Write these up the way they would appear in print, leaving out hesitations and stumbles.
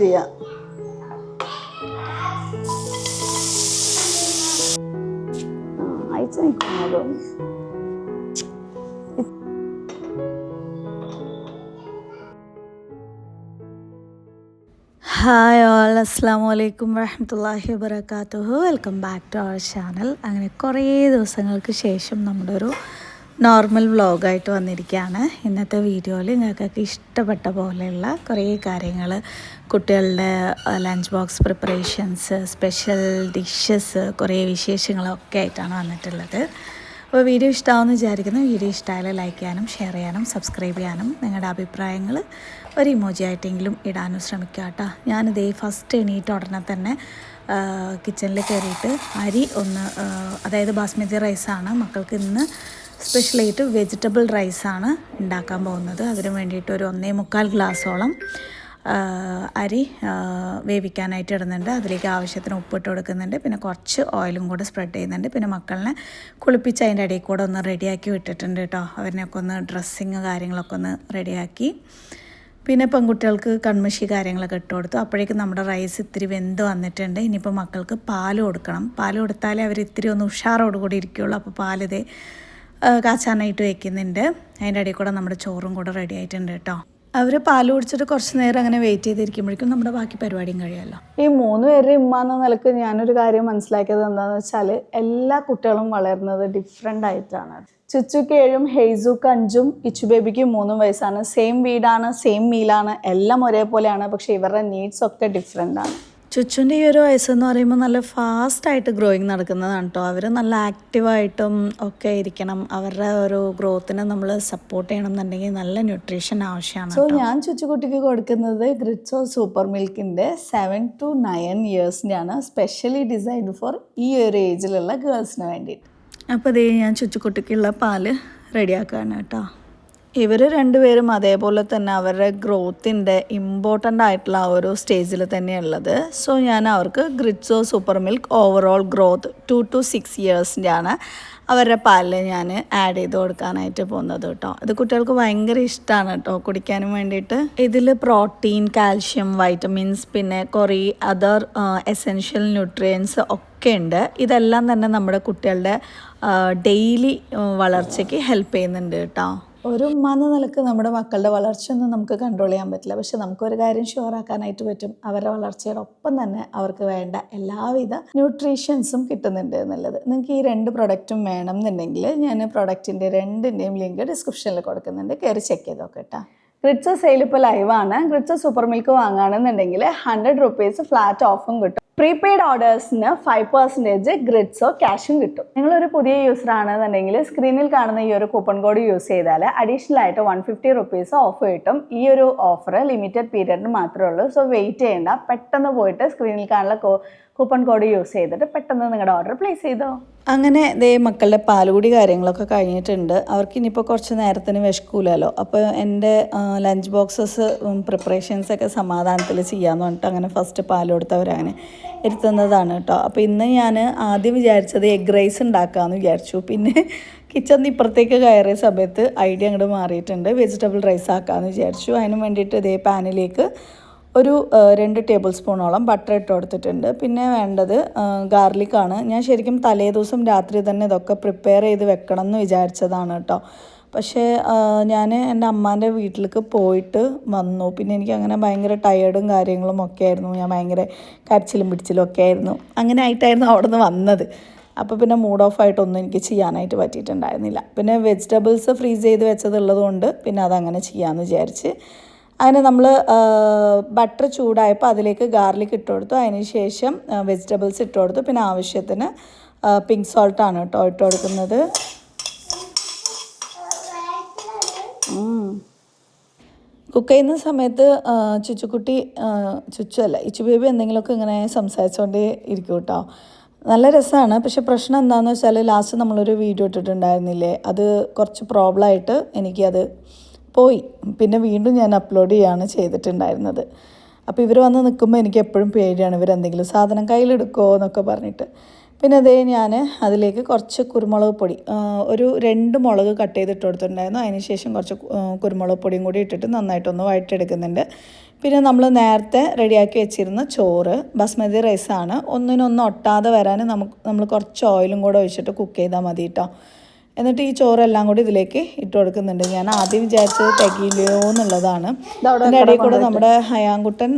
ചെയ്യാം. അയച്ചു നിൽക്കുന്നതോ hi all, അസ്സാം വലൈക്കും വറഹ്മത്തുള്ളാഹി വബറകാതുഹു. Welcome back to our channel. അങ്ങനെ കുറേ ദിവസങ്ങൾക്ക് ശേഷം നമ്മുടെ ഒരു നോർമൽ വ്ളോഗായിട്ട് വന്നിരിക്കുകയാണ്. ഇന്നത്തെ വീഡിയോയിൽ നിങ്ങൾക്കൊക്കെ ഇഷ്ടപ്പെട്ട പോലെയുള്ള കുറേ കാര്യങ്ങൾ, കുട്ടികളുടെ lunch box preparations, special dishes, കുറേ വിശേഷങ്ങളൊക്കെ ആയിട്ടാണ് വന്നിട്ടുള്ളത്. അപ്പോൾ വീഡിയോ ഇഷ്ടമാവുമെന്ന് വിചാരിക്കുന്നു. വീഡിയോ ഇഷ്ടമായാലും ലൈക്ക് ചെയ്യാനും ഷെയർ ചെയ്യാനും സബ്സ്ക്രൈബ് ചെയ്യാനും നിങ്ങളുടെ അഭിപ്രായങ്ങൾ ഒരു ഇമോജി ആയിട്ടെങ്കിലും ഇടാനും ശ്രമിക്കുക കേട്ടോ. ഞാനിതേ ഫസ്റ്റ് എണീറ്റ് ഉടനെ തന്നെ കിച്ചണിൽ കയറിയിട്ട് അരി ഒന്ന്, അതായത് ബാസ്മതി റൈസാണ് മക്കൾക്ക് ഇന്ന് സ്പെഷ്യലായിട്ട് വെജിറ്റബിൾ റൈസാണ് ഉണ്ടാക്കാൻ പോകുന്നത്. അതിന് വേണ്ടിയിട്ട് ഒരു 1.25 ഗ്ലാസ്സോളം അരി വേവിക്കാനായിട്ട് ഇടുന്നുണ്ട്. അതിലേക്ക് ആവശ്യത്തിന് ഉപ്പിട്ട് കൊടുക്കുന്നുണ്ട്. പിന്നെ കുറച്ച് ഓയിലും കൂടെ സ്പ്രെഡ് ചെയ്യുന്നുണ്ട്. പിന്നെ മക്കളെ കുളിപ്പിച്ച് അതിൻ്റെ ഇടയിൽ കൂടെ ഒന്ന് റെഡിയാക്കി വിട്ടിട്ടുണ്ട് കേട്ടോ. അവരിനൊക്കെ ഒന്ന് ഡ്രസ്സിങ് കാര്യങ്ങളൊക്കെ ഒന്ന് റെഡിയാക്കി. പിന്നെ പെൺകുട്ടികൾക്ക് കൺമഷി കാര്യങ്ങളൊക്കെ ഇട്ട് കൊടുത്തു. അപ്പോഴേക്കും നമ്മുടെ റൈസ് ഇത്തിരി വെന്ത് വന്നിട്ടുണ്ട്. ഇനിയിപ്പോൾ മക്കൾക്ക് പാൽ കൊടുക്കണം. പാൽ കൊടുത്താലേ അവർ ഇത്തിരി ഒന്ന് ഉഷാറോടുകൂടി ഇരിക്കുകയുള്ളൂ. അപ്പോൾ പാലിതേ കാച്ചാനായിട്ട് വയ്ക്കുന്നുണ്ട്. അതിൻ്റെ ഇടയിൽ കൂടെ നമ്മുടെ ചോറും കൂടെ റെഡി ആയിട്ടുണ്ട് കേട്ടോ. അവർ പാൽ കുടിച്ചിട്ട് കുറച്ച് നേരം അങ്ങനെ വെയിറ്റ് ചെയ്തിരിക്കുമ്പോഴേക്കും നമ്മുടെ ബാക്കി പരിപാടിയും കഴിയുമല്ലോ. ഈ 3 പേരുടെ ഉമ്മ എന്ന നിലക്ക് ഞാനൊരു കാര്യം മനസ്സിലാക്കിയത് എന്താണെന്ന് വെച്ചാൽ, എല്ലാ കുട്ടികളും വളരുന്നത് ഡിഫറെൻ്റ് ആയിട്ടാണ്. ചുച്ചുക്ക് 7, ഹെയ്സുക്ക് 5, ഇച്ചു ബേബിക്ക് 3 വയസ്സാണ്. സെയിം വീടാണ്, സെയിം മീലാണ്, എല്ലാം ഒരേപോലെയാണ്. പക്ഷേ ഇവരുടെ നീഡ്സ് ഒക്കെ ഡിഫറെൻ്റ് ആണ്. ചുച്ചുൻ്റെ ഈ ഒരു വയസ്സെന്ന് പറയുമ്പോൾ നല്ല ഫാസ്റ്റായിട്ട് ഗ്രോയിങ് നടക്കുന്നതാണ് കേട്ടോ. അവർ നല്ല ആക്റ്റീവായിട്ടും ഒക്കെ ഇരിക്കണം. അവരുടെ ഒരു ഗ്രോത്തിനെ നമ്മൾ സപ്പോർട്ട് ചെയ്യണം എന്നുണ്ടെങ്കിൽ നല്ല ന്യൂട്രീഷൻ ആവശ്യമാണ്. സോ ഞാൻ ചുച്ചുകുട്ടിക്ക് കൊടുക്കുന്നത് ഗ്രിറ്റ്സോ സൂപ്പർ മിൽക്കിൻ്റെ 7 to 9 ഇയേഴ്സിൻ്റെയാണ്. സ്പെഷ്യലി ഡിസൈൻഡ് ഫോർ ഈ ഒരു ഏജിലുള്ള ഗേൾസിന് വേണ്ടിയിട്ട്. അപ്പോൾ ഇതേ ഞാൻ ചുച്ചുകുട്ടിക്കുള്ള പാല് റെഡിയാക്കുകയാണ് കേട്ടോ. ഇവർ രണ്ടുപേരും അതേപോലെ തന്നെ അവരുടെ ഗ്രോത്തിൻ്റെ ഇമ്പോർട്ടൻ്റ് ആയിട്ടുള്ള ആ ഒരു സ്റ്റേജിൽ തന്നെയുള്ളത്. സോ ഞാൻ അവർക്ക് Gritzo super milk overall growth 2 to 6 ഇയേഴ്സിൻ്റെയാണ് അവരുടെ പാലിൽ ഞാൻ ആഡ് ചെയ്ത് കൊടുക്കാനായിട്ട് പോകുന്നത് കേട്ടോ. ഇത് കുട്ടികൾക്ക് ഭയങ്കര ഇഷ്ടമാണ് കേട്ടോ കുടിക്കാനും വേണ്ടിയിട്ട്. ഇതിൽ പ്രോട്ടീൻ, കാൽഷ്യം, വൈറ്റമിൻസ്, പിന്നെ കുറേ അതർ എസെൻഷ്യൽ ന്യൂട്രിയൻസ് ഒക്കെ ഉണ്ട്. ഇതെല്ലാം തന്നെ നമ്മുടെ കുട്ടികളുടെ ഡെയിലി വളർച്ചയ്ക്ക് ഹെൽപ്പ് ചെയ്യുന്നുണ്ട് കേട്ടോ. ഒരു ഉമ്മ എന്ന നിലക്ക് നമ്മുടെ മക്കളുടെ വളർച്ചയൊന്നും നമുക്ക് കൺട്രോൾ ചെയ്യാൻ പറ്റില്ല. പക്ഷെ നമുക്കൊരു കാര്യം ഷുവറാക്കാനായിട്ട് പറ്റും, അവരുടെ വളർച്ചയുടെ ഒപ്പം തന്നെ അവർക്ക് വേണ്ട എല്ലാവിധ ന്യൂട്രീഷൻസും കിട്ടുന്നുണ്ട് എന്നുള്ളത്. നിങ്ങൾക്ക് ഈ 2 പ്രൊഡക്റ്റും വേണം എന്നുണ്ടെങ്കിൽ ഞാൻ പ്രൊഡക്റ്റിൻ്റെ 2ൻ്റെയും ലിങ്ക് ഡിസ്ക്രിപ്ഷനിൽ കൊടുക്കുന്നുണ്ട്. കയറി ചെക്ക് ചെയ്ത് നോക്കട്ടോ. ഗ്രിറ്റ്സോ സെയിൽ ഇപ്പോൾ ലൈവാണ്. ഗ്രിറ്റ്സോ സൂപ്പർ മിൽക്ക് വാങ്ങുകയാണെന്നുണ്ടെങ്കിൽ 100 rupees ഫ്ലാറ്റ് ഓഫും കിട്ടും. പ്രീപെയ്ഡ് ഓർഡേഴ്സിന് 5% ഗ്രിറ്റ്സോ ക്യാഷും കിട്ടും. നിങ്ങളൊരു പുതിയ യൂസർ ആണെന്നുണ്ടെങ്കിൽ സ്ക്രീനിൽ കാണുന്ന ഈ ഒരു കൂപ്പൺ കോഡ് യൂസ് ചെയ്താൽ അഡീഷണൽ ആയിട്ട് 150 rupees ഓഫ് കിട്ടും. ഈ ഒരു ഓഫർ ലിമിറ്റഡ് പീരിയഡിന് മാത്രമേ ഉള്ളൂ. സോ വെയിറ്റ് ചെയ്യേണ്ട, പെട്ടെന്ന് പോയിട്ട് സ്ക്രീനിൽ കാണുന്ന കൂപ്പൺ കോഡ് യൂസ് ചെയ്തിട്ട് പെട്ടെന്ന് നിങ്ങളുടെ ഓർഡർ പ്ലേസ് ചെയ്തോ. അങ്ങനെ ദേ മക്കളുടെ പാലുകൂടി കാര്യങ്ങളൊക്കെ കഴിഞ്ഞിട്ടുണ്ട്. അവർക്ക് ഇനിയിപ്പോൾ കുറച്ച് നേരത്തിന് വിശക്കൂലല്ലോ. അപ്പോൾ എൻ്റെ ലഞ്ച് ബോക്സസ് പ്രിപ്പറേഷൻസൊക്കെ സമാധാനത്തിൽ ചെയ്യാമെന്ന് പറഞ്ഞിട്ട് അങ്ങനെ ഫസ്റ്റ് പാൽ കൊടുത്തവരങ്ങനെ ഇരുത്തുന്നതാണ് കേട്ടോ. അപ്പോൾ ഇന്ന് ഞാൻ ആദ്യം വിചാരിച്ചത് എഗ് റൈസ് ഉണ്ടാക്കാമെന്ന് വിചാരിച്ചു. പിന്നെ കിച്ചണിൽ ഇപ്പുറത്തേക്ക് കയറിയ സമയത്ത് ഐഡിയ അങ്ങോട്ട് മാറിയിട്ടുണ്ട്. വെജിറ്റബിൾ റൈസ് ആക്കാമെന്ന് വിചാരിച്ചു. അതിന് വേണ്ടിയിട്ട് ഇതേ പാനിലേക്ക് ഒരു 2 ടേബിൾ സ്പൂണോളം ബട്ടർ ഇട്ട് കൊടുത്തിട്ടുണ്ട്. പിന്നെ വേണ്ടത് ഗാർലിക്കാണ്. ഞാൻ ശരിക്കും തലേ ദിവസം രാത്രി തന്നെ ഇതൊക്കെ പ്രിപ്പയർ ചെയ്ത് വെക്കണം എന്ന് വിചാരിച്ചതാണ് കേട്ടോ. പക്ഷേ ഞാൻ എൻ്റെ അമ്മാൻ്റെ വീട്ടിലേക്ക് പോയിട്ട് വന്നു. പിന്നെ എനിക്ക് അങ്ങനെ ഭയങ്കര ടയേർഡും കാര്യങ്ങളും ഒക്കെ ആയിരുന്നു. ഞാൻ ഭയങ്കര കരച്ചിലും പിടിച്ചിലും ഒക്കെ ആയിരുന്നു. അങ്ങനെ ആയിട്ടായിരുന്നു അവിടെ നിന്ന് വന്നത്. അപ്പോൾ പിന്നെ മൂഡ് ഓഫ് ആയിട്ടൊന്നും എനിക്ക് ചെയ്യാനായിട്ട് പറ്റിയിട്ടുണ്ടായിരുന്നില്ല. പിന്നെ വെജിറ്റബിൾസ് ഫ്രീസ് ചെയ്ത് വെച്ചതുള്ളത് കൊണ്ട് പിന്നെ അതങ്ങനെ ചെയ്യാമെന്ന് വിചാരിച്ച് അങ്ങനെ നമ്മൾ ബട്ടർ ചൂടായപ്പോൾ അതിലേക്ക് ഗാർലിക് ഇട്ട് കൊടുത്തു. അതിന് ശേഷം വെജിറ്റബിൾസ് ഇട്ട് കൊടുത്തു. പിന്നെ ആവശ്യത്തിന് പിങ്ക് സോൾട്ടാണ് കേട്ടോ ഇട്ട് കൊടുക്കുന്നത്. കുക്ക് ചെയ്യുന്ന സമയത്ത് ചുച്ചുക്കുട്ടി, ഇച്ചു ബേബി എന്തെങ്കിലുമൊക്കെ ഇങ്ങനെ സംസാരിച്ചുകൊണ്ടേ ഇരിക്കും കേട്ടോ. നല്ല രസമാണ്. പക്ഷെ പ്രശ്നം എന്താണെന്ന് വെച്ചാൽ ലാസ്റ്റ് നമ്മളൊരു വീഡിയോ ഇട്ടിട്ടുണ്ടായിരുന്നില്ലേ, അത് കുറച്ച് പ്രോബ്ലമായിട്ട് എനിക്കത് പോയി. പിന്നെ വീണ്ടും ഞാൻ അപ്ലോഡ് ചെയ്യുകയാണ് ചെയ്തിട്ടുണ്ടായിരുന്നത്. അപ്പോൾ ഇവർ വന്ന് നിൽക്കുമ്പോൾ എനിക്ക് എപ്പോഴും പേടിയാണ്, ഇവരെന്തെങ്കിലും സാധനം കയ്യിലെടുക്കുമോ എന്നൊക്കെ പറഞ്ഞിട്ട്. പിന്നെ അതേ ഞാൻ അതിലേക്ക് കുറച്ച് കുരുമുളക് പൊടി, ഒരു 2 മുളക് കട്ട് ചെയ്തിട്ട് കൊടുത്തിട്ടുണ്ടായിരുന്നു. അതിന് ശേഷം കുറച്ച് കുരുമുളക് പൊടിയും കൂടി ഇട്ടിട്ട് നന്നായിട്ടൊന്ന് വഴറ്റിയെടുക്കുന്നുണ്ട്. പിന്നെ നമ്മൾ നേരത്തെ റെഡിയാക്കി വെച്ചിരുന്ന ചോറ് ബസ്മതി റൈസാണ്. ഒന്നിനൊന്നും ഒട്ടാതെ വരാൻ നമ്മൾ കുറച്ച് ഓയിലും കൂടെ ഒഴിച്ചിട്ട് കുക്ക് ചെയ്താൽ മതി കേട്ടോ. എന്നിട്ട് ഈ ചോറെല്ലാം കൂടി ഇതിലേക്ക് ഇട്ട് കൊടുക്കുന്നുണ്ട്. ഞാൻ ആദ്യം വിചാരിച്ചത് തികയില്ലയോ എന്നുള്ളതാണ്. അതിൻ്റെ ഇടയിൽ കൂടെ നമ്മുടെ ഹയാൻകുട്ടൻ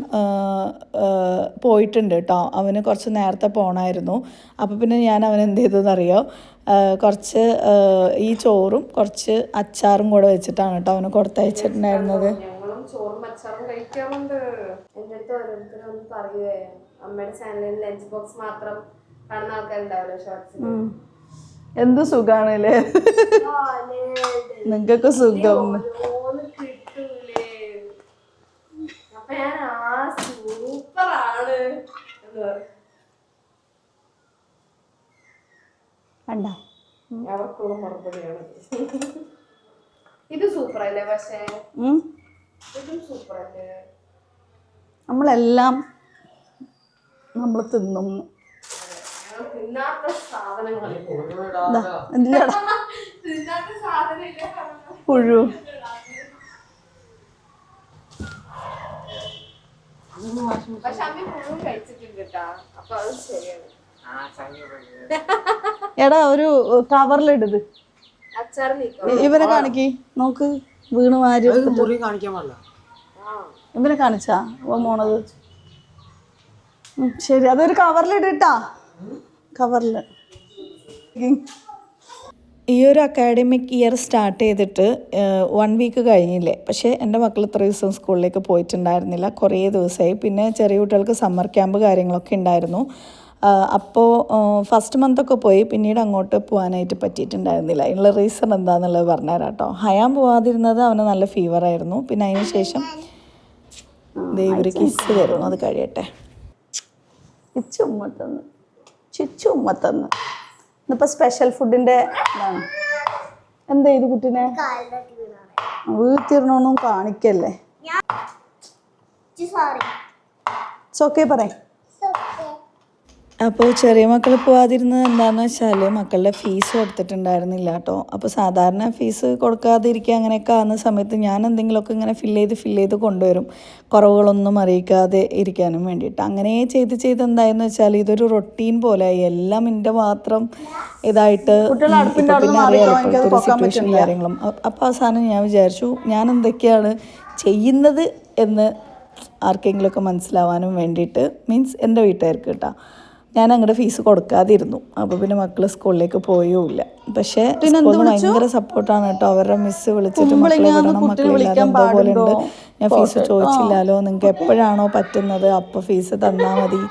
പോയിട്ടുണ്ട് കേട്ടോ. അവന് കുറച്ച് നേരത്തെ പോകണമായിരുന്നു. അപ്പോൾ പിന്നെ ഞാൻ അവൻ എന്ത് ചെയ്തതെന്നറിയോ, കുറച്ച് ഈ ചോറും കുറച്ച് അച്ചാറും കൂടെ വെച്ചിട്ടാണ് കേട്ടോ അവന് കൊടുത്തയച്ചിട്ടുണ്ടായിരുന്നത്. ചോറും അച്ചാറും കഴിക്കാറുണ്ട്. എൻ്റെ അടുത്ത് ഓരോരുത്തരും പറയുവേ, അമ്മയുടെ ചാനലിൽ ലഞ്ച് ബോക്സ് മാത്രം കാണുന്ന ആൾക്കാരുണ്ടാവല്ലോ ഷോർട്സിൽ. എന്ത് സുഖാണല്ലേ നിങ്ങൾക്കൊക്കെ സുഖം. കിട്ടൂലേ അപ്പൊ ഞാൻ സൂപ്പറാണ് എന്ന് പറയും. അവർക്കുള്ള മറുപടിയാണ്. ഇത് സൂപ്പറല്ലേ? പക്ഷേ ഇതും സൂപ്പറല്ലേ? നമ്മളെല്ലാം നമ്മൾ തിന്നും. തിന്നാത്ത സാധനങ്ങൾ പുഴു. പക്ഷെ അമ്മ പുഴു കഴിച്ചിട്ടുണ്ട് കേട്ടാ. അപ്പൊ അത് ശരിയാണ്. എടാ ഒരു കവറിലിടത് ഇവരെ കാണിക്ക്. നോക്ക് വീണ് മാരി ഇവരെ കാണിച്ചാ മോണത്. ശരി, അതൊരു കവറിലിട്ടാ. കവറിൽ ഈ ഒരു അക്കാഡമിക് ഇയർ സ്റ്റാർട്ട് ചെയ്തിട്ട് 1 വീക്ക് കഴിഞ്ഞില്ലേ. പക്ഷേ എൻ്റെ മക്കൾ ഇത്ര ദിവസം സ്കൂളിലേക്ക് പോയിട്ടുണ്ടായിരുന്നില്ല, കുറേ ദിവസമായി. പിന്നെ ചെറിയ കുട്ടികൾക്ക് സമ്മർ ക്യാമ്പ് കാര്യങ്ങളൊക്കെ ഉണ്ടായിരുന്നു. അപ്പോൾ ഫസ്റ്റ് മന്തൊക്കെ പോയി, പിന്നീട് അങ്ങോട്ട് പോകാനായിട്ട് പറ്റിയിട്ടുണ്ടായിരുന്നില്ല. അതിനുള്ള റീസൺ എന്താണെന്നുള്ളത് പറഞ്ഞുതരാം കേട്ടോ. ഹയാൻ പോവാതിരുന്നത് അവന് നല്ല ഫീവറായിരുന്നു. പിന്നെ അതിന് ശേഷം ഒരു കിസ് തരുന്നു, അത് കഴിയട്ടെ. ചുമ്മത്തന്ന് ഇന്നിപ്പോൾ സ്പെഷ്യൽ ഫുഡിൻ്റെ ഇതാണ്. എന്താ ഇത് കുട്ടീനെ വീട്ടിലിരുന്നൊന്നും കാണിക്കല്ലേ. ഓക്കെ പറയും. അപ്പോൾ ചെറിയ മക്കൾ പോകാതിരുന്നത് എന്താണെന്ന് വെച്ചാൽ മക്കളുടെ ഫീസ് കൊടുത്തിട്ടുണ്ടായിരുന്നില്ല കേട്ടോ. അപ്പോൾ സാധാരണ ഫീസ് കൊടുക്കാതിരിക്കുക അങ്ങനെയൊക്കെ ആകുന്ന സമയത്ത് ഞാൻ എന്തെങ്കിലുമൊക്കെ ഇങ്ങനെ ഫില്ല് ചെയ്ത് കൊണ്ടുവരും, കുറവുകളൊന്നും അറിയിക്കാതെ ഇരിക്കാനും വേണ്ടിയിട്ട്. അങ്ങനെ ചെയ്ത് എന്തായെന്ന് വെച്ചാൽ ഇതൊരു റൊട്ടീൻ പോലെ എല്ലാം എൻ്റെ മാത്രം ഇതായിട്ട് പിന്നെ അറിയാലോ ഇപ്പോഴത്തെ സിറ്റുവേഷൻ കാര്യങ്ങളും. അപ്പോൾ അവസാനം ഞാൻ വിചാരിച്ചു ഞാൻ എന്തൊക്കെയാണ് ചെയ്യുന്നത് എന്ന് ആർക്കെങ്കിലുമൊക്കെ മനസ്സിലാവാനും വേണ്ടിയിട്ട്, മീൻസ് എൻ്റെ വീട്ടുകാർക്ക് കേട്ടോ, ഞാൻ അങ്ങോട്ട് ഫീസ് കൊടുക്കാതിരുന്നു. അപ്പോൾ പിന്നെ മക്കൾ സ്കൂളിലേക്ക് പോയുമില്ല. പക്ഷേ സ്കൂളിൽ ഭയങ്കര സപ്പോർട്ടാണ് കേട്ടോ. അവരുടെ മിസ്സ് വിളിച്ചിട്ട് മക്കളെ വിടണം, മക്കളില്ലാതെ എന്തോ പോലെ ഉണ്ട്, ഞാൻ ഫീസ് ചോദിച്ചില്ലല്ലോ, നിങ്ങൾക്ക് എപ്പോഴാണോ പറ്റുന്നത് അപ്പോൾ ഫീസ് തന്നാൽ മതി,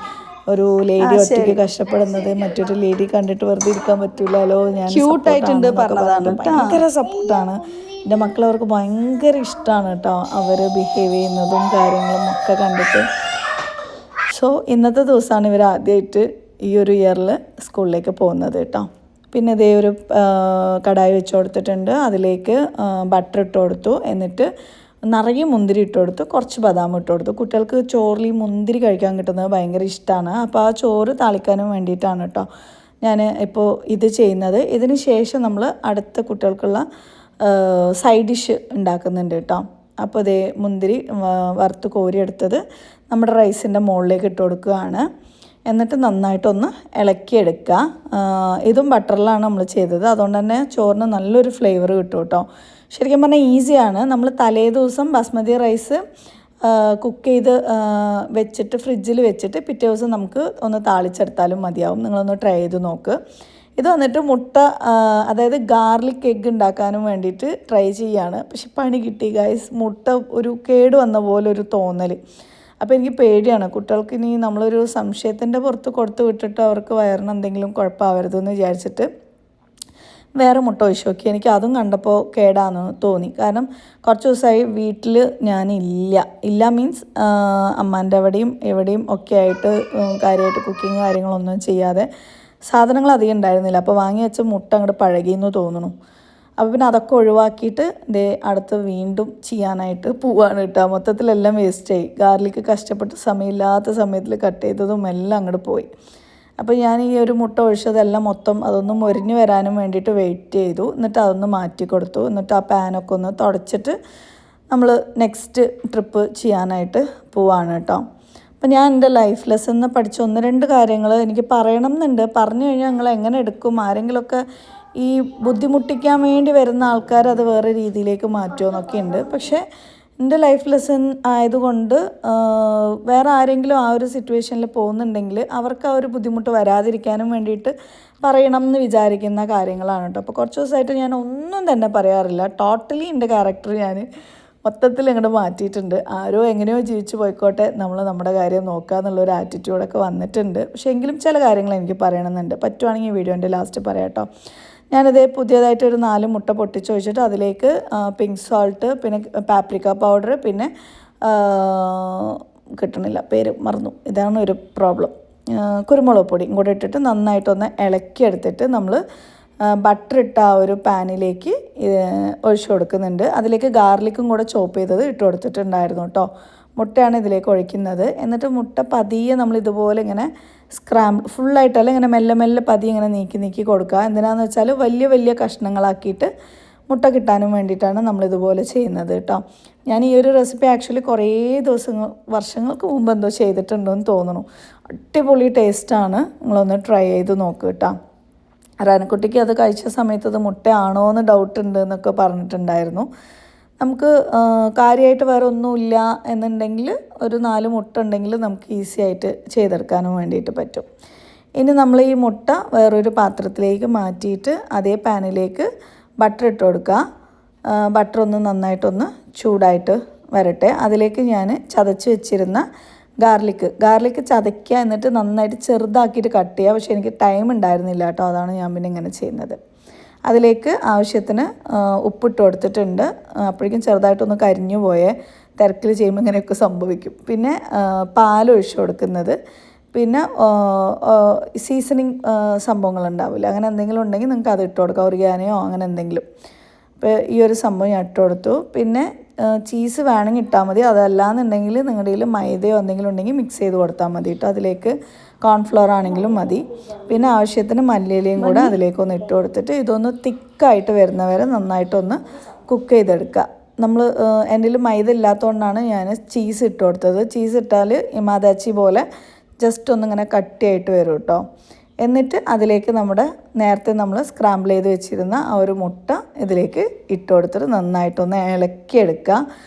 ഒരു ലേഡി ഒറ്റയ്ക്ക് കഷ്ടപ്പെടുന്നത് മറ്റൊരു ലേഡി കണ്ടിട്ട് വെറുതെ ഇരിക്കാൻ പറ്റൂലല്ലോ, ഞാൻ ഭയങ്കര സപ്പോർട്ടാണ്. എൻ്റെ മക്കളവർക്ക് ഭയങ്കര ഇഷ്ടമാണ് കേട്ടോ അവർ ബിഹേവ് ചെയ്യുന്നതും കാര്യങ്ങളും ഒക്കെ കണ്ടിട്ട്. സോ ഇന്നത്തെ ദിവസമാണ് ഇവർ ആദ്യമായിട്ട് ഈ ഒരു ഇയറിൽ സ്കൂളിലേക്ക് പോകുന്നത് കേട്ടോ. പിന്നെ ഇതേ ഒരു കടായി വെച്ച് കൊടുത്തിട്ടുണ്ട്, അതിലേക്ക് ബട്ടർ ഇട്ട് കൊടുത്തു, എന്നിട്ട് നിറയെ മുന്തിരി ഇട്ട് കൊടുത്തു, കുറച്ച് ബദാം ഇട്ട് കൊടുത്തു. കുട്ടികൾക്ക് ചോറിൽ മുന്തിരി കഴിക്കാൻ കിട്ടുന്നത് ഭയങ്കര ഇഷ്ടമാണ്. അപ്പോൾ ആ ചോറ് താളിക്കാനും വേണ്ടിയിട്ടാണ് കേട്ടോ ഞാൻ ഇപ്പോൾ ഇത് ചെയ്യുന്നത്. ഇതിന് ശേഷം നമ്മൾ അടുത്ത കുട്ടികൾക്കുള്ള സൈഡ് ഡിഷ് ഉണ്ടാക്കുന്നുണ്ട് കേട്ടോ. അപ്പോൾ ഇതേ മുന്തിരി വറുത്ത് കോരിയെടുത്തത് നമ്മുടെ റൈസിൻ്റെ മുകളിലേക്ക് ഇട്ട് കൊടുക്കുകയാണ്. എന്നിട്ട് നന്നായിട്ടൊന്ന് ഇളക്കിയെടുക്കുക. ഇതും ബട്ടറിലാണ് നമ്മൾ ചെയ്തത്, അതുകൊണ്ട് തന്നെ ചോറിന് നല്ലൊരു ഫ്ലേവർ കിട്ടും കേട്ടോ. ശരിക്കും പറഞ്ഞാൽ ഈസിയാണ്. നമ്മൾ തലേ ദിവസം ബസ്മതി റൈസ് കുക്ക് ചെയ്ത് വെച്ചിട്ട് ഫ്രിഡ്ജിൽ വെച്ചിട്ട് പിറ്റേ ദിവസം നമുക്ക് ഒന്ന് താളിച്ചെടുത്താലും മതിയാവും. നിങ്ങളൊന്ന് ട്രൈ ചെയ്ത് നോക്ക്. ഇത് വന്നിട്ട് മുട്ട, അതായത് ഗാർലിക് എഗ്ഗ് ഉണ്ടാക്കാനും വേണ്ടിയിട്ട് ട്രൈ ചെയ്യുകയാണ്. പക്ഷെ പണി കിട്ടി ഗൈസ്. മുട്ട ഒരു കേട് വന്ന പോലെ ഒരു തോന്നൽ. അപ്പോൾ എനിക്ക് പേടിയാണ് കുട്ടികൾക്ക് ഇനി നമ്മളൊരു സംശയത്തിൻ്റെ പുറത്ത് കൊടുത്ത് വിട്ടിട്ട് അവർക്ക് വയറിന് എന്തെങ്കിലും കുഴപ്പമാവരുതെന്ന് വിചാരിച്ചിട്ട് വേറെ മുട്ട ഒഴിച്ച് നോക്കി. എനിക്ക് അതും കണ്ടപ്പോൾ കേടാണെന്ന് തോന്നി. കാരണം കുറച്ച് ദിവസമായി വീട്ടിൽ ഇല്ല മീൻസ് അമ്മാൻ്റെ എവിടെയും ഒക്കെ ആയിട്ട് കാര്യമായിട്ട് കുക്കിങ് കാര്യങ്ങളൊന്നും ചെയ്യാതെ സാധനങ്ങൾ അധികം ഉണ്ടായിരുന്നില്ല. അപ്പോൾ വാങ്ങി വെച്ച മുട്ട അങ്ങോട്ട് പഴകിയെന്ന് തോന്നുന്നു. അപ്പോൾ പിന്നെ അതൊക്കെ ഒഴിവാക്കിയിട്ട് അടുത്ത് വീണ്ടും ചെയ്യാനായിട്ട് പോവാണ് കേട്ടോ. മൊത്തത്തിലെല്ലാം വേസ്റ്റായി. ഗാർലിക്ക് കഷ്ടപ്പെട്ട് സമയമില്ലാത്ത സമയത്തിൽ കട്ട് ചെയ്തതും എല്ലാം അങ്ങോട്ട് പോയി. അപ്പോൾ ഞാൻ ഈ ഒരു മുട്ട ഒഴിച്ചതെല്ലാം മൊത്തം അതൊന്ന് മൊരിഞ്ഞ് വരാനും വേണ്ടിയിട്ട് വെയിറ്റ് ചെയ്തു. എന്നിട്ട് അതൊന്ന് മാറ്റി കൊടുത്തു. എന്നിട്ട് ആ പാനൊക്കെ ഒന്ന് തുടച്ചിട്ട് നമ്മൾ നെക്സ്റ്റ് ട്രിപ്പ് ചെയ്യാനായിട്ട് പോവാണ് കേട്ടോ. അപ്പം ഞാൻ എൻ്റെ ലൈഫ് ലെസണിൽ പഠിച്ച 1-2 കാര്യങ്ങൾ എനിക്ക് പറയണം എന്നുണ്ട്. പറഞ്ഞു കഴിഞ്ഞാൽ നിങ്ങൾ എങ്ങനെ എടുക്കും, ആരെങ്കിലുമൊക്കെ ഈ ബുദ്ധിമുട്ടിക്കാൻ വേണ്ടി വരുന്ന ആൾക്കാർ അത് വേറെ രീതിയിലേക്ക് മാറ്റുമോ ഉണ്ട്. പക്ഷേ എൻ്റെ ലൈഫ് ലെസൺ ആയതുകൊണ്ട് വേറെ ആരെങ്കിലും ആ ഒരു സിറ്റുവേഷനിൽ പോകുന്നുണ്ടെങ്കിൽ അവർക്ക് ആ ഒരു ബുദ്ധിമുട്ട് വരാതിരിക്കാനും വേണ്ടിയിട്ട് പറയണം എന്ന് വിചാരിക്കുന്ന കാര്യങ്ങളാണ് കേട്ടോ. അപ്പോൾ കുറച്ച് ദിവസമായിട്ട് ഞാൻ ഒന്നും തന്നെ പറയാറില്ല. ടോട്ടലി എൻ്റെ ക്യാരക്ടർ ഞാൻ മൊത്തത്തിൽ അങ്ങോട്ട് മാറ്റിയിട്ടുണ്ട്. ആരോ എങ്ങനെയോ ജീവിച്ച് പോയിക്കോട്ടെ, നമ്മൾ നമ്മുടെ കാര്യം നോക്കുക എന്നുള്ളൊരു ആറ്റിറ്റ്യൂഡൊക്കെ വന്നിട്ടുണ്ട്. പക്ഷേ എങ്കിലും ചില കാര്യങ്ങൾ എനിക്ക് പറയണമെന്നുണ്ട്. പറ്റുവാണെങ്കിൽ ഈ വീഡിയോൻ്റെ ലാസ്റ്റ് പറയാം കേട്ടോ. ഞാനിതേ പുതിയതായിട്ട് ഒരു 4 മുട്ട പൊട്ടിച്ച് വെച്ചിട്ട് അതിലേക്ക് പിങ്ക് സോൾട്ട്, പിന്നെ പാപ്രിക്ക പൗഡർ, പിന്നെ കിട്ടണില്ല പേര് മറന്നു, ഇതാണ് ഒരു പ്രോബ്ലം, കുരുമുളക് പൊടിയും കൂടെ ഇട്ടിട്ട് നന്നായിട്ടൊന്ന് ഇളക്കിയെടുത്തിട്ട് നമ്മൾ ബട്ടർ ഇട്ട ആ ഒരു പാനിലേക്ക് ഒഴിച്ചു കൊടുക്കുന്നുണ്ട്. അതിലേക്ക് ഗാർലിക്കും കൂടെ ചോപ്പ് ചെയ്തത് ഇട്ട് കൊടുത്തിട്ടുണ്ടായിരുന്നു കേട്ടോ. മുട്ടയാണ് ഇതിലേക്ക് ഒഴിക്കുന്നത്. എന്നിട്ട് മുട്ട പതിയെ നമ്മൾ ഇതുപോലെ ഇങ്ങനെ ഫുള്ളായിട്ടല്ല, ഇങ്ങനെ മെല്ലെ മെല്ലെ പതിയെ ഇങ്ങനെ നീക്കി കൊടുക്കുക. എന്തിനാണെന്ന് വെച്ചാൽ വലിയ വലിയ കഷ്ണങ്ങളാക്കിയിട്ട് മുട്ട കിട്ടാനും വേണ്ടിയിട്ടാണ് നമ്മളിതുപോലെ ചെയ്യുന്നത് കേട്ടോ. ഞാൻ ഈ ഒരു റെസിപ്പി ആക്ച്വലി കുറേ വർഷങ്ങൾക്ക് മുമ്പ് എന്തോ ചെയ്തിട്ടുണ്ടെന്ന് തോന്നുന്നു. അടിപൊളി ടേസ്റ്റാണ്, നിങ്ങളൊന്ന് ട്രൈ ചെയ്ത് നോക്കുക കേട്ടോ. റാനക്കുട്ടിക്ക് അത് കഴിച്ച സമയത്ത് അത് മുട്ടയാണോ എന്ന് ഡൗട്ട് ഉണ്ട് എന്നൊക്കെ പറഞ്ഞിട്ടുണ്ടായിരുന്നു. നമുക്ക് കാര്യമായിട്ട് വേറെ ഒന്നുമില്ല എന്നുണ്ടെങ്കിൽ ഒരു 4 മുട്ട ഉണ്ടെങ്കിൽ നമുക്ക് ഈസി ആയിട്ട് ചെയ്തെടുക്കാനും വേണ്ടിയിട്ട് പറ്റും. ഇനി നമ്മൾ ഈ മുട്ട വേറൊരു പാത്രത്തിലേക്ക് മാറ്റിയിട്ട് അതേ പാനിലേക്ക് ബട്ടർ ഇട്ട് കൊടുക്കുക. ബട്ടർ ഒന്ന് നന്നായിട്ടൊന്ന് ചൂടായിട്ട് വരട്ടെ. അതിലേക്ക് ഞാൻ ചതച്ച് വെച്ചിരുന്ന ഗാർലിക്ക് ചതയ്ക്കുക, എന്നിട്ട് നന്നായിട്ട് ചെറുതാക്കിയിട്ട് കട്ട് ചെയ്യുക. പക്ഷേ എനിക്ക് ടൈം ഉണ്ടായിരുന്നില്ല കേട്ടോ, അതാണ് ഞാൻ പിന്നെ ഇങ്ങനെ ചെയ്യുന്നത്. അതിലേക്ക് ആവശ്യത്തിന് ഉപ്പിട്ട് കൊടുത്തിട്ടുണ്ട്. അപ്പോഴേക്കും ചെറുതായിട്ടൊന്ന് കരിഞ്ഞു പോയേ, തിരക്കിൽ ചെയ്യുമ്പോൾ ഇങ്ങനെയൊക്കെ സംഭവിക്കും. പിന്നെ പാലൊഴിച്ച് കൊടുക്കുന്നത്, പിന്നെ സീസണിങ് സംഭവങ്ങളുണ്ടാവില്ല, അങ്ങനെ എന്തെങ്കിലും ഉണ്ടെങ്കിൽ നിങ്ങൾക്ക് അത് ഇട്ട് കൊടുക്കാം, ഒറിഗാനയോ അങ്ങനെ എന്തെങ്കിലും. അപ്പോൾ ഈ ഒരു സംഭവം ഞാൻ ഇട്ട് കൊടുത്തു. പിന്നെ ചീസ് വേണമെങ്കിൽ ഇട്ടാൽ മതി, അതല്ലാന്നുണ്ടെങ്കിൽ നിങ്ങളുടെ കയ്യിൽ മൈദയോ എന്തെങ്കിലും ഉണ്ടെങ്കിൽ മിക്സ് ചെയ്ത് കൊടുത്താൽ മതി കേട്ടോ. അതിലേക്ക് കോൺഫ്ലവർ ആണെങ്കിലും മതി. പിന്നെ ആവശ്യത്തിന് മല്ലിയിലയും കൂടെ അതിലേക്കൊന്ന് ഇട്ട് കൊടുത്തിട്ട് ഇതൊന്ന് തിക്കായിട്ട് വരുന്നവരെ നന്നായിട്ടൊന്ന് കുക്ക് ചെയ്തെടുക്കുക. നമ്മൾ എൻ്റെ കയ്യിൽ മൈദ ഇല്ലാത്തതുകൊണ്ടാണ് ഞാൻ ചീസ് ഇട്ട് കൊടുത്തത്. ചീസ് ഇട്ടാൽ ഇമാദാച്ചി പോലെ ജസ്റ്റ് ഒന്നിങ്ങനെ കട്ടിയായിട്ട് വരും കേട്ടോ. എന്നിട്ട് അതിലേക്ക് നേരത്തെ നമ്മൾ സ്ക്രാമ്പിൾ ചെയ്ത് വെച്ചിരുന്ന ആ ഒരു മുട്ട ഇതിലേക്ക് ഇട്ട് കൊടുത്തിട്ട് നന്നായിട്ടൊന്ന് ഇളക്കിയെടുക്കുക.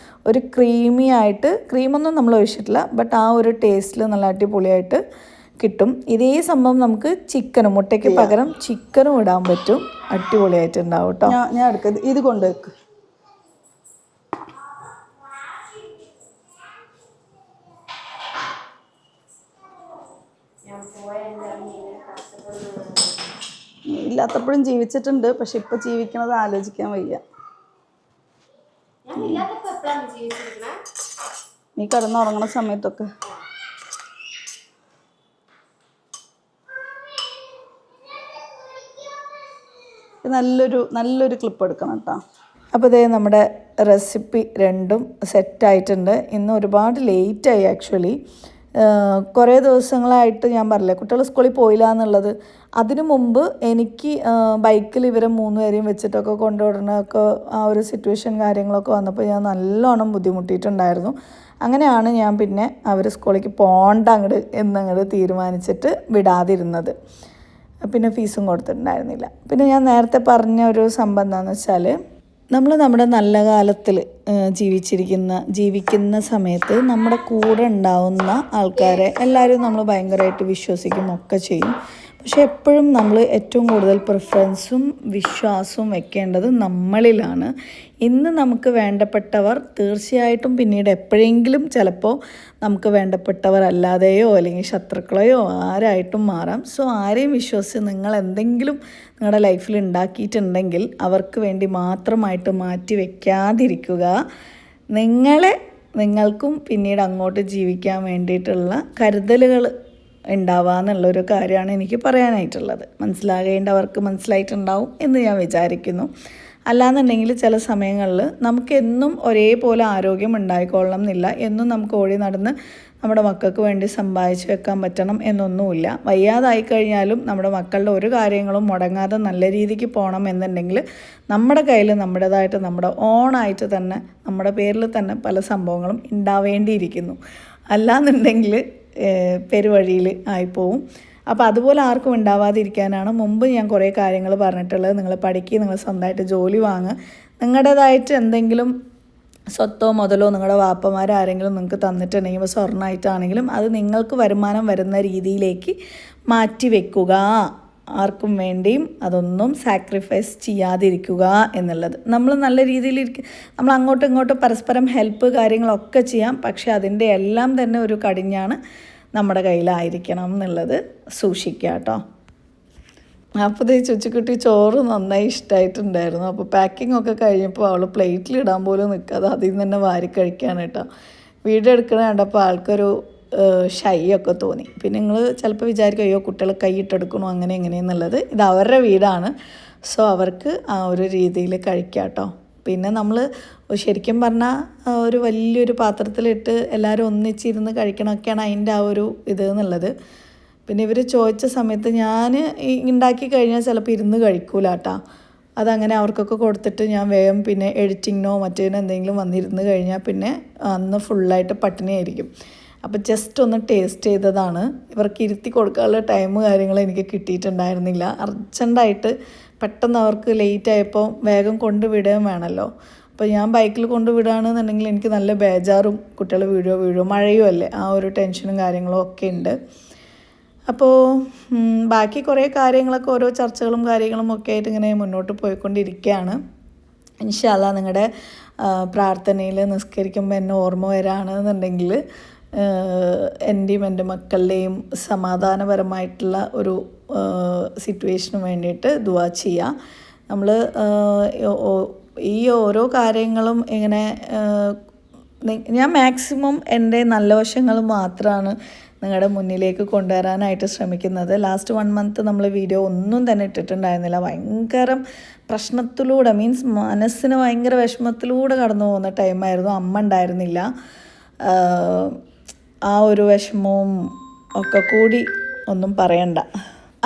ഒരു ക്രീമൊന്നും നമ്മൾ ഒഴിച്ചിട്ടില്ല, ബട്ട് ആ ഒരു ടേസ്റ്റിൽ നല്ല അടിപൊളിയായിട്ട് കിട്ടും. ഇതേ സംഭവം നമുക്ക് മുട്ടയ്ക്ക് പകരം ചിക്കനും ഇടാൻ പറ്റും, അടിപൊളിയായിട്ട് ഉണ്ടാവും കേട്ടോ. ഞാൻ എടുക്കുന്നത് ഇത് കൊണ്ടുവെക്ക്. ഇല്ലാത്തപ്പോഴും ജീവിച്ചിട്ടുണ്ട്, പക്ഷെ ഇപ്പൊ ജീവിക്കണത് ആലോചിക്കാൻ വയ്യ. നീ കിടന്നുറങ്ങണ സമയത്തൊക്കെ നല്ലൊരു ക്ലിപ്പ് എടുക്കണം കേട്ടോ. അപ്പോൾ ഇതേ നമ്മുടെ റെസിപ്പി രണ്ടും സെറ്റായിട്ടുണ്ട്. ഇന്ന് ഒരുപാട് ലേറ്റായി ആക്ച്വലി. കുറേ ദിവസങ്ങളായിട്ട് ഞാൻ പറഞ്ഞില്ലേ കുട്ടികൾ സ്കൂളിൽ പോയില്ല എന്നുള്ളത്. അതിനു മുമ്പ് എനിക്ക് ബൈക്കിൽ ഇവരെ 3 പേരെയും വെച്ചിട്ടൊക്കെ കൊണ്ടുവിടണമൊക്കെ ആ ഒരു സിറ്റുവേഷൻ കാര്യങ്ങളൊക്കെ വന്നപ്പോൾ ഞാൻ നല്ലോണം ബുദ്ധിമുട്ടിയിട്ടുണ്ടായിരുന്നു. അങ്ങനെയാണ് ഞാൻ പിന്നെ അവർ സ്കൂളിലേക്ക് പോകണ്ട എന്നങ്ങോട്ട് തീരുമാനിച്ചിട്ട് വിടാതിരുന്നത്. പിന്നെ ഫീസും കൊടുത്തിട്ടുണ്ടായിരുന്നില്ല. പിന്നെ ഞാൻ നേരത്തെ പറഞ്ഞ ഒരു സംഭവം എന്താണെന്ന് വെച്ചാൽ, നമ്മൾ നമ്മുടെ നല്ല കാലത്തിൽ ജീവിക്കുന്ന സമയത്ത് നമ്മുടെ കൂടെ ഉണ്ടാവുന്ന ആൾക്കാരെ എല്ലാവരും നമ്മൾ ഭയങ്കരമായിട്ട് വിശ്വസിക്കും ഒക്കെ ചെയ്യും. പക്ഷെ എപ്പോഴും നമ്മൾ ഏറ്റവും കൂടുതൽ പ്രിഫറൻസും വിശ്വാസവും വെക്കേണ്ടത് നമ്മളിലാണ്. ഇന്ന് നമുക്ക് വേണ്ടപ്പെട്ടവർ തീർച്ചയായിട്ടും പിന്നീട് എപ്പോഴെങ്കിലും ചിലപ്പോൾ നമുക്ക് വേണ്ടപ്പെട്ടവർ അല്ലാതെയോ അല്ലെങ്കിൽ ശത്രുക്കളെയോ ആരായിട്ടും മാറാം. സോ ആരെയും വിശ്വസിച്ച് നിങ്ങൾ എന്തെങ്കിലും നിങ്ങളുടെ ലൈഫിൽ ഉണ്ടാക്കിയിട്ടുണ്ടെങ്കിൽ അവർക്ക് വേണ്ടി മാത്രമായിട്ട് മാറ്റി വയ്ക്കാതിരിക്കുക. നിങ്ങൾക്കും പിന്നീട് അങ്ങോട്ട് ജീവിക്കാൻ വേണ്ടിയിട്ടുള്ള കരുതലുകൾ ഉണ്ടാവുക എന്നുള്ളൊരു കാര്യമാണ് എനിക്ക് പറയാനായിട്ടുള്ളത്. മനസ്സിലാകേണ്ടവർക്ക് മനസ്സിലായിട്ടുണ്ടാവും എന്ന് ഞാൻ വിചാരിക്കുന്നു. അല്ലാന്നുണ്ടെങ്കിൽ ചില സമയങ്ങളിൽ നമുക്കെന്നും ഒരേപോലെ ആരോഗ്യം ഉണ്ടായിക്കൊള്ളണം എന്നില്ല. എന്നും നമുക്ക് ഓടി നടന്ന് നമ്മുടെ മക്കൾക്ക് വേണ്ടി സമ്പാദിച്ച് വെക്കാൻ പറ്റണം എന്നൊന്നുമില്ല. വയ്യാതായി കഴിഞ്ഞാലും നമ്മുടെ മക്കളുടെ ഒരു കാര്യങ്ങളും മുടങ്ങാതെ നല്ല രീതിക്ക് പോകണം എന്നുണ്ടെങ്കിൽ നമ്മുടെ കയ്യിൽ നമ്മുടേതായിട്ട് നമ്മുടെ ഓണായിട്ട് തന്നെ നമ്മുടെ പേരിൽ തന്നെ പല സംഭവങ്ങളും ഉണ്ടാവേണ്ടിയിരിക്കുന്നു. അല്ലാന്നുണ്ടെങ്കിൽ പെരുവഴിയിൽ ആയിപ്പോവും. അപ്പോൾ അതുപോലെ ആർക്കും ഉണ്ടാവാതിരിക്കാനാണ് മുമ്പ് ഞാൻ കുറേ കാര്യങ്ങൾ പറഞ്ഞിട്ടുള്ളത്. നിങ്ങൾ പഠിക്കുക, നിങ്ങൾ സ്വന്തമായിട്ട് ജോലി വാങ്ങുക, നിങ്ങളുടേതായിട്ട് എന്തെങ്കിലും സ്വത്തോ മുതലോ നിങ്ങളുടെ വാപ്പമാരാരെങ്കിലും നിങ്ങൾക്ക് തന്നിട്ടുണ്ടെങ്കിൽ ഇപ്പോൾ സ്വർണ്ണമായിട്ടാണെങ്കിലും അത് നിങ്ങൾക്ക് വരുമാനം വരുന്ന രീതിയിലേക്ക് മാറ്റി വെക്കുക. ആർക്കും വേണ്ടിയും അതൊന്നും സാക്രിഫൈസ് ചെയ്യാതിരിക്കുക എന്നുള്ളത്. നമ്മൾ നല്ല രീതിയിൽ നമ്മൾ അങ്ങോട്ടും ഇങ്ങോട്ടും പരസ്പരം ഹെൽപ്പ് കാര്യങ്ങളൊക്കെ ചെയ്യാം. പക്ഷേ അതിൻ്റെ എല്ലാം തന്നെ ഒരു കടിഞ്ഞാണ് നമ്മുടെ കയ്യിലായിരിക്കണം എന്നുള്ളത് സൂക്ഷിക്കുക കേട്ടോ. അപ്പോൾ ഈ ചുച്ചിക്കുട്ടി ചോറ് നന്നായി ഇഷ്ടമായിട്ടുണ്ടായിരുന്നു. അപ്പോൾ പാക്കിംഗ് ഒക്കെ കഴിഞ്ഞപ്പോൾ അവൾ പ്ലേറ്റിലിടാൻ പോലും നിൽക്കാതെ അതിൽ നിന്ന് തന്നെ വാരി കഴിക്കുകയാണ് കേട്ടോ. വീഡിയോ എടുക്കണ കണ്ടപ്പോൾ ആൾക്കൊരു ഷൈ ഒക്കെ തോന്നി. പിന്നെ നിങ്ങൾ ചിലപ്പോൾ വിചാരിക്കും അയ്യോ കുട്ടികൾ കൈയിട്ടെടുക്കണോ അങ്ങനെ എങ്ങനെയെന്നുള്ളത്. ഇത് അവരുടെ വീടാണ്, സോ അവർക്ക് ആ ഒരു രീതിയിൽ കഴിക്കാം കേട്ടോ. പിന്നെ നമ്മൾ ശരിക്കും പറഞ്ഞാൽ ഒരു വലിയൊരു പാത്രത്തിലിട്ട് എല്ലാവരും ഒന്നിച്ചിരുന്ന് കഴിക്കണമൊക്കെയാണ് അതിൻ്റെ ആ ഒരു ഇത് എന്നുള്ളത്. പിന്നെ ഇവർ ചോദിച്ച സമയത്ത് ഞാൻ ഉണ്ടാക്കി കഴിഞ്ഞാൽ ചിലപ്പോൾ ഇരുന്ന് കഴിക്കൂല കേട്ടോ. അതങ്ങനെ അവർക്കൊക്കെ കൊടുത്തിട്ട് ഞാൻ വേഗം പിന്നെ എഡിറ്റിങ്ങിനോ മറ്റേനോ എന്തെങ്കിലും വന്നിരുന്ന് കഴിഞ്ഞാൽ പിന്നെ അന്ന് ഫുള്ളായിട്ട് പട്ടിണിയായിരിക്കും. അപ്പോൾ ജസ്റ്റ് ഒന്ന് ടേസ്റ്റ് ചെയ്തതാണ്. ഇവർക്ക് ഇരുത്തി കൊടുക്കാനുള്ള ടൈം കാര്യങ്ങൾ എനിക്ക് കിട്ടിയിട്ടുണ്ടായിരുന്നില്ല. അർജൻറ്റായിട്ട് പെട്ടെന്ന് അവർക്ക് ലേറ്റ് ആയപ്പോൾ വേഗം കൊണ്ടുവിടുകയും വേണമല്ലോ. അപ്പോൾ ഞാൻ ബൈക്കിൽ കൊണ്ടുവിടുകയാണെന്നുണ്ടെങ്കിൽ എനിക്ക് നല്ല ബേജാറും കുട്ടികൾ വീഴോ മഴയും അല്ലേ, ആ ഒരു ടെൻഷനും കാര്യങ്ങളും ഒക്കെ ഉണ്ട്. അപ്പോൾ ബാക്കി കുറേ കാര്യങ്ങളൊക്കെ ഓരോ ചർച്ചകളും കാര്യങ്ങളും ഒക്കെ ആയിട്ട് ഇങ്ങനെ മുന്നോട്ട് പോയിക്കൊണ്ടിരിക്കുകയാണ്. ഇൻഷാ അല്ലാഹ് നിങ്ങളുടെ പ്രാർത്ഥനയിൽ നിസ്കരിക്കുമ്പോൾ എന്നെ ഓർമ്മ വരാണെന്നുണ്ടെങ്കിൽ എൻ്റെയും എൻ്റെ മക്കളുടെയും സമാധാനപരമായിട്ടുള്ള ഒരു സിറ്റുവേഷന് വേണ്ടിയിട്ട് ദുആ ചെയ്യുക. നമ്മൾ ഈ ഓരോ കാര്യങ്ങളും ഇങ്ങനെ ഞാൻ മാക്സിമം എൻ്റെ നല്ല വശങ്ങൾ മാത്രമാണ് നിങ്ങളുടെ മുന്നിലേക്ക് കൊണ്ടുവരാനായിട്ട് ശ്രമിക്കുന്നത്. ലാസ്റ്റ് 1 മന്ത് നമ്മൾ വീഡിയോ ഒന്നും തന്നെ ഇട്ടിട്ടുണ്ടായിരുന്നില്ല. ഭയങ്കര പ്രശ്നത്തിലൂടെ മീൻസ് മനസ്സിന് ഭയങ്കര വിഷമത്തിലൂടെ കടന്നു പോകുന്ന ടൈമായിരുന്നു. അമ്മ ഉണ്ടായിരുന്നില്ല. ആ ഒരു വിഷമവും ഒക്കെ കൂടി ഒന്നും പറയണ്ട.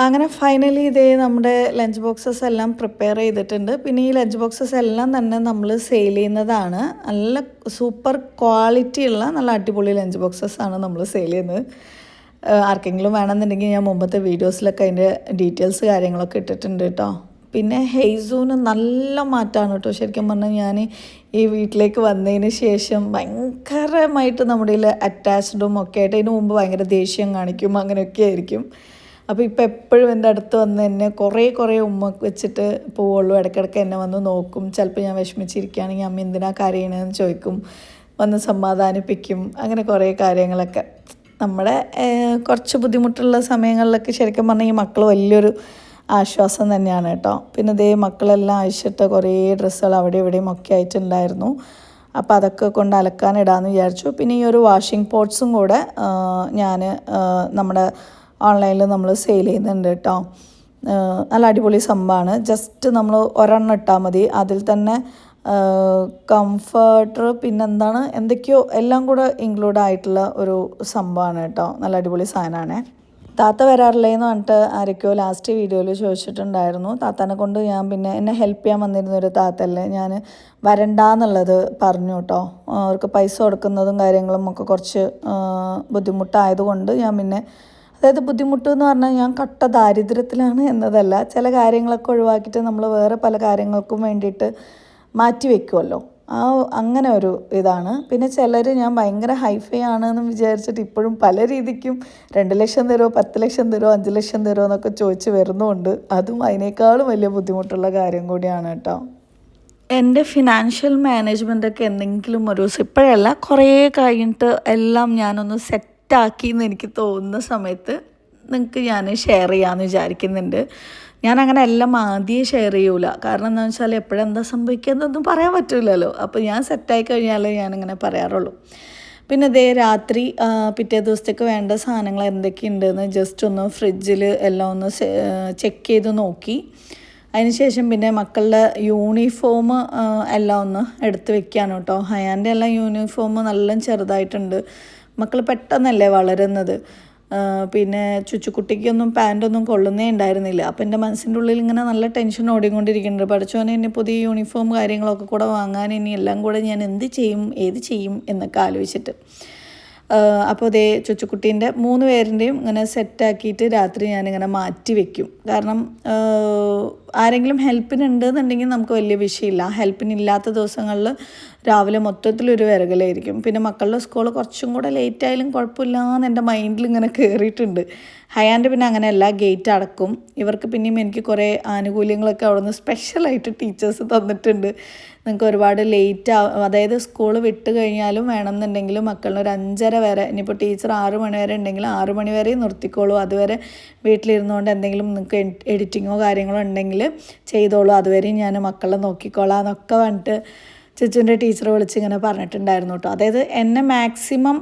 അങ്ങനെ ഫൈനലി ഇതേ നമ്മുടെ ലഞ്ച് ബോക്സസ് എല്ലാം പ്രിപ്പയർ ചെയ്തിട്ടുണ്ട്. പിന്നെ ഈ ലഞ്ച് ബോക്സസ് എല്ലാം തന്നെ നമ്മൾ സെയിൽ ചെയ്യുന്നതാണ്. നല്ല സൂപ്പർ ക്വാളിറ്റി ഉള്ള നല്ല അടിപൊളി ലഞ്ച് ബോക്സസ് ആണ് നമ്മൾ സെയിൽ ചെയ്യുന്നത്. ആർക്കെങ്കിലും വേണമെന്നുണ്ടെങ്കിൽ ഞാൻ മുമ്പത്തെ വീഡിയോസിലൊക്കെ അതിൻ്റെ ഡീറ്റെയിൽസ് കാര്യങ്ങളൊക്കെ ഇട്ടിട്ടുണ്ട് കേട്ടോ. പിന്നെ ഹെയ്സൂന് നല്ല മാറ്റമാണ് കേട്ടോ. ശരിക്കും പറഞ്ഞാൽ ഞാൻ ഈ വീട്ടിലേക്ക് വന്നതിന് ശേഷം ഭയങ്കരമായിട്ട് നമ്മുടെ അറ്റാച്ച്ഡും ഒക്കെ ആയിട്ട്, ഇതിന് മുമ്പ് ഭയങ്കര ദേഷ്യം കാണിക്കും അങ്ങനെയൊക്കെ ആയിരിക്കും. അപ്പോൾ ഇപ്പോൾ എപ്പോഴും എൻ്റെ അടുത്ത് വന്ന് എന്നെ കുറേ ഉമ്മ വെച്ചിട്ട് പോവുള്ളൂ. ഇടയ്ക്കിടയ്ക്ക് എന്നെ വന്ന് നോക്കും. ചിലപ്പോൾ ഞാൻ വിഷമിച്ചിരിക്കുകയാണെങ്കിൽ അമ്മ എന്തിനാ കരയണമെന്ന് ചോദിക്കും, വന്ന് സമാധാനിപ്പിക്കും. അങ്ങനെ കുറേ കാര്യങ്ങളൊക്കെ നമ്മുടെ കുറച്ച് ബുദ്ധിമുട്ടുള്ള സമയങ്ങളിലൊക്കെ ശരിക്കും പറഞ്ഞാൽ ഈ മക്കൾ വലിയൊരു ആശ്വാസം തന്നെയാണ് കേട്ടോ. പിന്നെ ഇതേ മക്കളെല്ലാം അഴിച്ചിട്ട് കുറേ ഡ്രസ്സുകൾ അവിടെ ഇവിടെയും ഒക്കെ ആയിട്ടുണ്ടായിരുന്നു. അപ്പോൾ അതൊക്കെ കൊണ്ട് അലക്കാനിടാമെന്ന് വിചാരിച്ചു. പിന്നെ ഈ ഒരു വാഷിംഗ് പോട്ട്സും കൂടെ ഞാൻ നമ്മുടെ ഓൺലൈനിൽ നമ്മൾ സെയിൽ ചെയ്യുന്നുണ്ട് കേട്ടോ. നല്ല അടിപൊളി സംഭവമാണ്. ജസ്റ്റ് നമ്മൾ ഒരെണ്ണം ഇട്ടാൽ മതി. അതിൽ തന്നെ കംഫർട്ടർ പിന്നെന്താണ് എന്തൊക്കെയോ എല്ലാം കൂടെ ഇൻക്ലൂഡ് ആയിട്ടുള്ള ഒരു സംഭവമാണ് കേട്ടോ. നല്ല അടിപൊളി സാധനമാണ്. താത്ത വരാറില്ലേന്ന് പറഞ്ഞിട്ട് ആരൊക്കെയോ ലാസ്റ്റ് വീഡിയോയിൽ ചോദിച്ചിട്ടുണ്ടായിരുന്നു. താത്താനെ കൊണ്ട് ഞാൻ പിന്നെ എന്നെ ഹെൽപ്പ് ചെയ്യാൻ വന്നിരുന്നൊരു താത്തല്ലേ, ഞാൻ വരണ്ടാന്നുള്ളത് പറഞ്ഞു കേട്ടോ. അവർക്ക് പൈസ കൊടുക്കുന്നതും കാര്യങ്ങളും ഒക്കെ കുറച്ച് ബുദ്ധിമുട്ടായതുകൊണ്ട് ഞാൻ പിന്നെ, അതായത് ബുദ്ധിമുട്ട് എന്ന് പറഞ്ഞാൽ ഞാൻ കട്ട ദാരിദ്ര്യത്തിലാണ് എന്നതല്ല, ചില കാര്യങ്ങളൊക്കെ ഒഴിവാക്കിയിട്ട് നമ്മൾ വേറെ പല കാര്യങ്ങൾക്കും വേണ്ടിയിട്ട് മാറ്റി വയ്ക്കുമല്ലോ, അങ്ങനെ ഒരു ഇതാണ്. പിന്നെ ചിലർ ഞാൻ ഭയങ്കര ഹൈഫൈ ആണെന്ന് വിചാരിച്ചിട്ട് ഇപ്പോഴും പല രീതിക്കും 2 ലക്ഷം തരുമോ 10 ലക്ഷം തരുമോ 5 ലക്ഷം തരുമോ എന്നൊക്കെ ചോദിച്ച് വരുന്നുണ്ട്. അതും അതിനേക്കാളും വലിയ ബുദ്ധിമുട്ടുള്ള കാര്യം കൂടിയാണ് കേട്ടോ. എൻ്റെ ഫിനാൻഷ്യൽ മാനേജ്മെൻറ്റൊക്കെ എന്തെങ്കിലും ഒരു ദിവസം, ഇപ്പോഴല്ല കുറേ കഴിഞ്ഞിട്ട് എല്ലാം ഞാനൊന്ന് സെറ്റാക്കിയെന്ന് എനിക്ക് തോന്നുന്ന സമയത്ത് നിങ്ങൾക്ക് ഞാൻ ഷെയർ ചെയ്യാമെന്ന് വിചാരിക്കുന്നുണ്ട്. ഞാനങ്ങനെ എല്ലാം ആദ്യം ഷെയർ ചെയ്യൂല, കാരണം എന്താണെന്ന് വെച്ചാൽ എപ്പോഴെന്താ സംഭവിക്കുന്നതൊന്നും പറയാൻ പറ്റില്ലല്ലോ. അപ്പോൾ ഞാൻ സെറ്റായി കഴിഞ്ഞാൽ ഞാനിങ്ങനെ പറയാറുള്ളൂ. പിന്നെ ഇതേ രാത്രി പിറ്റേ ദിവസത്തേക്ക് വേണ്ട സാധനങ്ങൾ എന്തൊക്കെയുണ്ടെന്ന് ജസ്റ്റ് ഒന്ന് ഫ്രിഡ്ജിൽ എല്ലാം ഒന്ന് ചെക്ക് ചെയ്ത് നോക്കി. അതിനുശേഷം പിന്നെ മക്കളുടെ യൂണിഫോം എല്ലാം ഒന്ന് എടുത്ത് വെക്കുകയാണ് കേട്ടോ. ഹയാൻ്റെ എല്ലാം യൂണിഫോം നല്ല ചെറുതായിട്ടുണ്ട്, മക്കൾ പെട്ടെന്നല്ലേ വളരുന്നത്. പിന്നെ ചുച്ചുക്കുട്ടിക്കൊന്നും പാൻറ്റൊന്നും കൊള്ളുന്നേ ഉണ്ടായിരുന്നില്ല. അപ്പോൾ എൻ്റെ മനസ്സിൻ്റെ ഉള്ളിൽ ഇങ്ങനെ നല്ല ടെൻഷൻ ഓടിക്കൊണ്ടിരിക്കുന്നുണ്ട്. പഠിച്ചോനെ ഇനി പുതിയ യൂണിഫോം കാര്യങ്ങളൊക്കെ കൂടെ വാങ്ങാൻ ഇനി എല്ലാം കൂടെ ഞാൻ എന്ത് ചെയ്യും ഏത് ചെയ്യും എന്നൊക്കെ ആലോചിച്ചിട്ട് അപ്പോൾ അതേ ചുച്ചുക്കുട്ടീൻ്റെ 3 പേരിൻ്റെയും ഇങ്ങനെ സെറ്റാക്കിയിട്ട് രാത്രി ഞാനിങ്ങനെ മാറ്റി വെക്കും. കാരണം ആരെങ്കിലും ഹെൽപ്പിനുണ്ടെന്നുണ്ടെങ്കിൽ നമുക്ക് വലിയ വിഷയമില്ല. ഹെൽപ്പിനില്ലാത്ത ദിവസങ്ങളിൽ രാവിലെ മൊത്തത്തിലൊരു വിരകലായിരിക്കും. പിന്നെ മക്കളുടെ സ്കൂൾ കുറച്ചും കൂടെ ലേറ്റ് ആയാലും കുഴപ്പമില്ലാന്ന് എൻ്റെ മൈൻഡിൽ ഇങ്ങനെ കയറിയിട്ടുണ്ട്. ഹയാൻ്റെ പിന്നെ അങ്ങനെയല്ല, ഗേറ്റ് അടക്കും. ഇവർക്ക് പിന്നെയും എനിക്ക് കുറേ ആനുകൂല്യങ്ങളൊക്കെ അവിടെ നിന്ന് സ്പെഷ്യലായിട്ട് ടീച്ചേഴ്സ് തന്നിട്ടുണ്ട്. നിങ്ങൾക്ക് ഒരുപാട് ലേറ്റ് അതായത് സ്കൂൾ വിട്ട് കഴിഞ്ഞാലും വേണമെന്നുണ്ടെങ്കിൽ മക്കളിന് ഒരു 5:30 വരെ, ഇനിയിപ്പോൾ ടീച്ചർ 6 മണി വരെ ഉണ്ടെങ്കിൽ 6 മണി വരെ നിർത്തിക്കോളൂ. അതുവരെ വീട്ടിലിരുന്നുകൊണ്ട് എന്തെങ്കിലും നിങ്ങൾക്ക് എഡിറ്റിങ്ങോ കാര്യങ്ങളോ ഉണ്ടെങ്കിൽ ചെയ്തോളൂ, അതുവരെയും ഞാൻ മക്കളെ നോക്കിക്കോളാം എന്നൊക്കെ പറഞ്ഞിട്ട് ചുച്ചുവിൻ്റെ ടീച്ചർ വിളിച്ച് ഇങ്ങനെ പറഞ്ഞിട്ടുണ്ടായിരുന്നു കേട്ടോ. അതായത് എന്നെ മാക്സിമം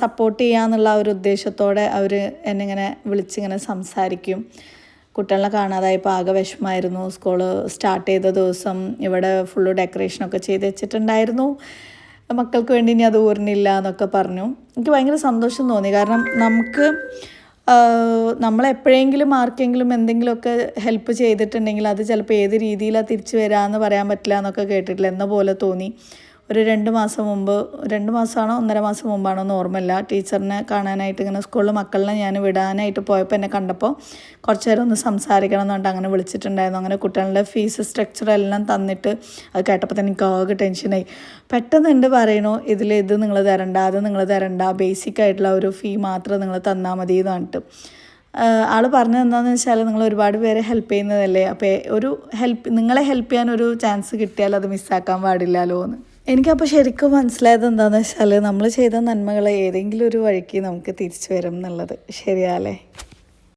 സപ്പോർട്ട് ചെയ്യാന്നുള്ള ഒരു ഉദ്ദേശത്തോടെ അവർ എന്നെ ഇങ്ങനെ വിളിച്ചിങ്ങനെ സംസാരിക്കും. കുട്ടികളെ കാണാതായപ്പോൾ ആകെ വിഷമമായിരുന്നു. സ്കൂള് സ്റ്റാർട്ട് ചെയ്ത ദിവസം ഇവിടെ ഫുള്ള് ഡെക്കറേഷനൊക്കെ ചെയ്ത് വെച്ചിട്ടുണ്ടായിരുന്നു, മക്കൾക്ക് വേണ്ടി ഇനി അത് ഊരിനില്ല എന്നൊക്കെ പറഞ്ഞു. എനിക്ക് ഭയങ്കര സന്തോഷം തോന്നി. കാരണം നമ്മളെപ്പോഴെങ്കിലും ആർക്കെങ്കിലും എന്തെങ്കിലുമൊക്കെ ഹെൽപ്പ് ചെയ്തിട്ടുണ്ടെങ്കിൽ അത് ചിലപ്പോൾ ഏത് രീതിയിലാണ് തിരിച്ചു വരാമെന്ന് പറയാൻ പറ്റില്ല എന്നൊക്കെ കേട്ടിട്ടില്ല. എന്ന പോലെ തോന്നി. ഒരു 2 മാസം മുമ്പ്, 2 മാസമാണോ 1.5 മാസം മുമ്പാണോ എന്ന് ഓർമ്മയില്ല, ടീച്ചറിനെ കാണാനായിട്ട് ഇങ്ങനെ സ്കൂളിൽ മക്കളിനെ ഞാൻ വിടാനായിട്ട് പോയപ്പോൾ എന്നെ കണ്ടപ്പോൾ കുറച്ച് നേരം ഒന്ന് സംസാരിക്കണം എന്ന് പറഞ്ഞിട്ട് അങ്ങനെ വിളിച്ചിട്ടുണ്ടായിരുന്നു. അങ്ങനെ കുട്ടികളുടെ ഫീസ് സ്ട്രക്ചർ എല്ലാം തന്നിട്ട് അത് കേട്ടപ്പോൾ തന്നെ എനിക്ക് ആകെ ടെൻഷനായി. പെട്ടെന്ന് ഉണ്ട് പറയണു, ഇത് നിങ്ങൾ തരണ്ട, അത് നിങ്ങൾ തരണ്ട, ബേസിക് ആയിട്ടുള്ള ഒരു ഫീ മാത്രം നിങ്ങൾ തന്നാൽ മതി എന്ന് പറഞ്ഞിട്ട്. ആൾ പറഞ്ഞത് എന്താണെന്ന് വെച്ചാൽ നിങ്ങൾ ഒരുപാട് പേരെ ഹെൽപ്പ് ചെയ്യുന്നതല്ലേ, അപ്പോൾ നിങ്ങളെ ഹെൽപ്പ് ചെയ്യാൻ ഒരു ചാൻസ് കിട്ടിയാൽ അത് മിസ്സാക്കാൻ പാടില്ലല്ലോ എന്ന്. എനിക്കപ്പോൾ ശരിക്കും മനസ്സിലായത് എന്താണെന്ന് വെച്ചാൽ നമ്മൾ ചെയ്ത നന്മകൾ ഏതെങ്കിലും ഒരു വഴിക്ക് നമുക്ക് തിരിച്ചു വരും എന്നുള്ളത്. ശരിയല്ലേ?